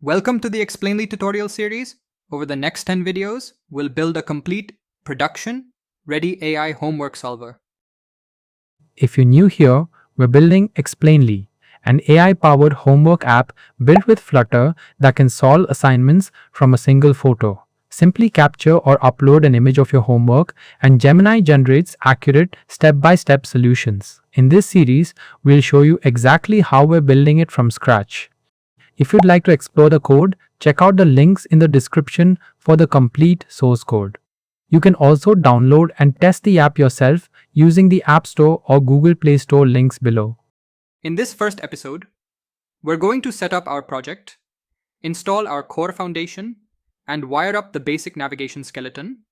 Welcome to the Explainly tutorial series. Over the next 10 videos, we'll build a complete production-ready AI homework solver. If you're new here, we're building Explainly, an AI-powered homework app built with Flutter that can solve assignments from a single photo. Simply capture or upload an image of your homework and Gemini generates accurate step-by-step solutions. In this series, we'll show you exactly how we're building it from scratch. If you'd like to explore the code, check out the links in the description for the complete source code. You can also download and test the app yourself using the App Store or Google Play Store links below. In this first episode, we're going to set up our project, install our core foundation, and wire up the basic navigation skeleton.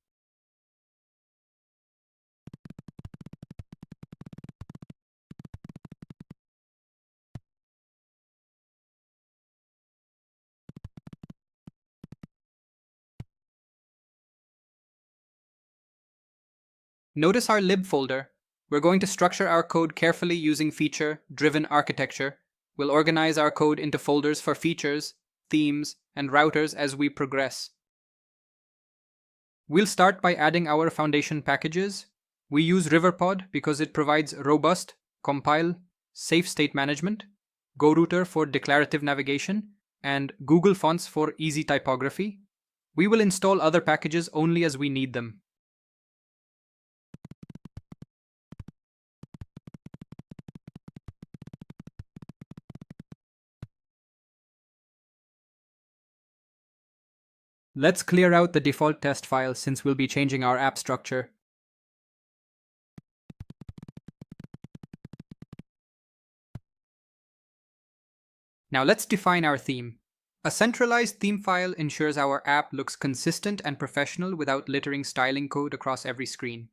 Notice our lib folder. We're going to structure our code carefully using feature-driven architecture. We'll organize our code into folders for features, themes, and routers as we progress. We'll start by adding our foundation packages. We use Riverpod because it provides robust, compile, safe state management, GoRouter for declarative navigation, and Google Fonts for easy typography. We will install other packages only as we need them. Let's clear out the default test file since we'll be changing our app structure. Now let's define our theme. A centralized theme file ensures our app looks consistent and professional without littering styling code across every screen.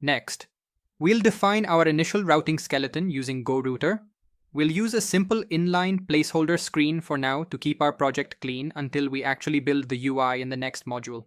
Next, we'll define our initial routing skeleton using GoRouter. We'll use a simple inline placeholder screen for now to keep our project clean until we actually build the UI in the next module.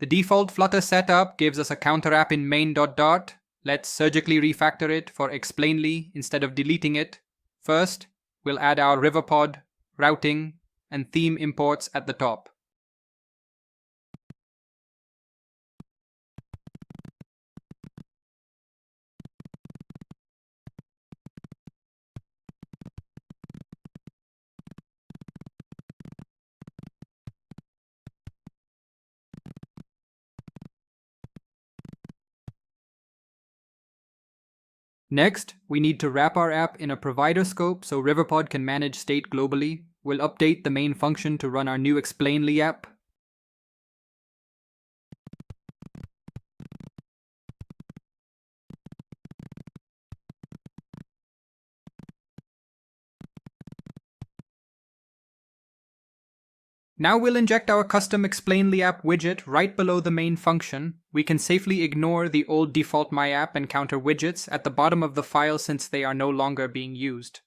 The default Flutter setup gives us a counter app in main.dart. Let's surgically refactor it for explainly instead of deleting it. First, we'll add our riverpod, routing, and theme imports at the top. Next, we need to wrap our app in a provider scope so Riverpod can manage state globally. We'll update the main function to run our new explainly app. Now we'll inject our custom explainly app widget right below the main function. We can safely ignore the old default myapp and counter widgets at the bottom of the file since they are no longer being used.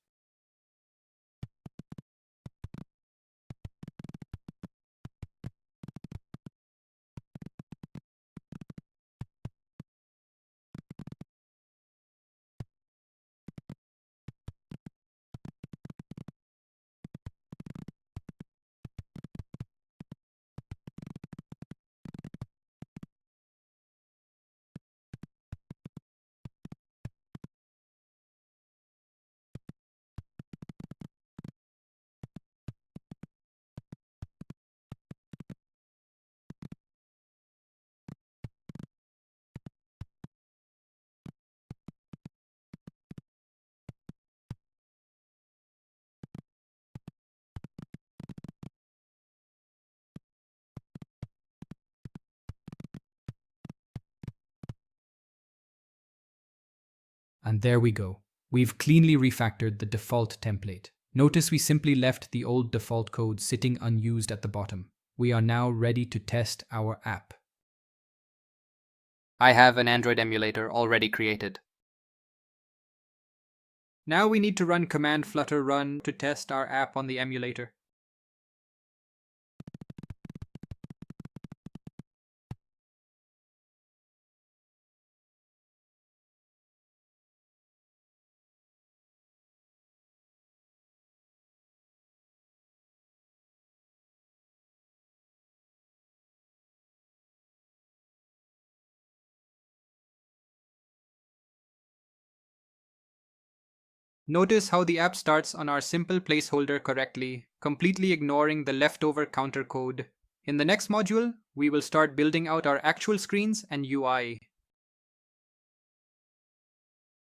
And there we go. We've cleanly refactored the default template. Notice we simply left the old default code sitting unused at the bottom. We are now ready to test our app. I have an Android emulator already created. Now we need to run command flutter run to test our app on the emulator. Notice how the app starts on our simple placeholder correctly, completely ignoring the leftover counter code. In the next module, we will start building out our actual screens and UI.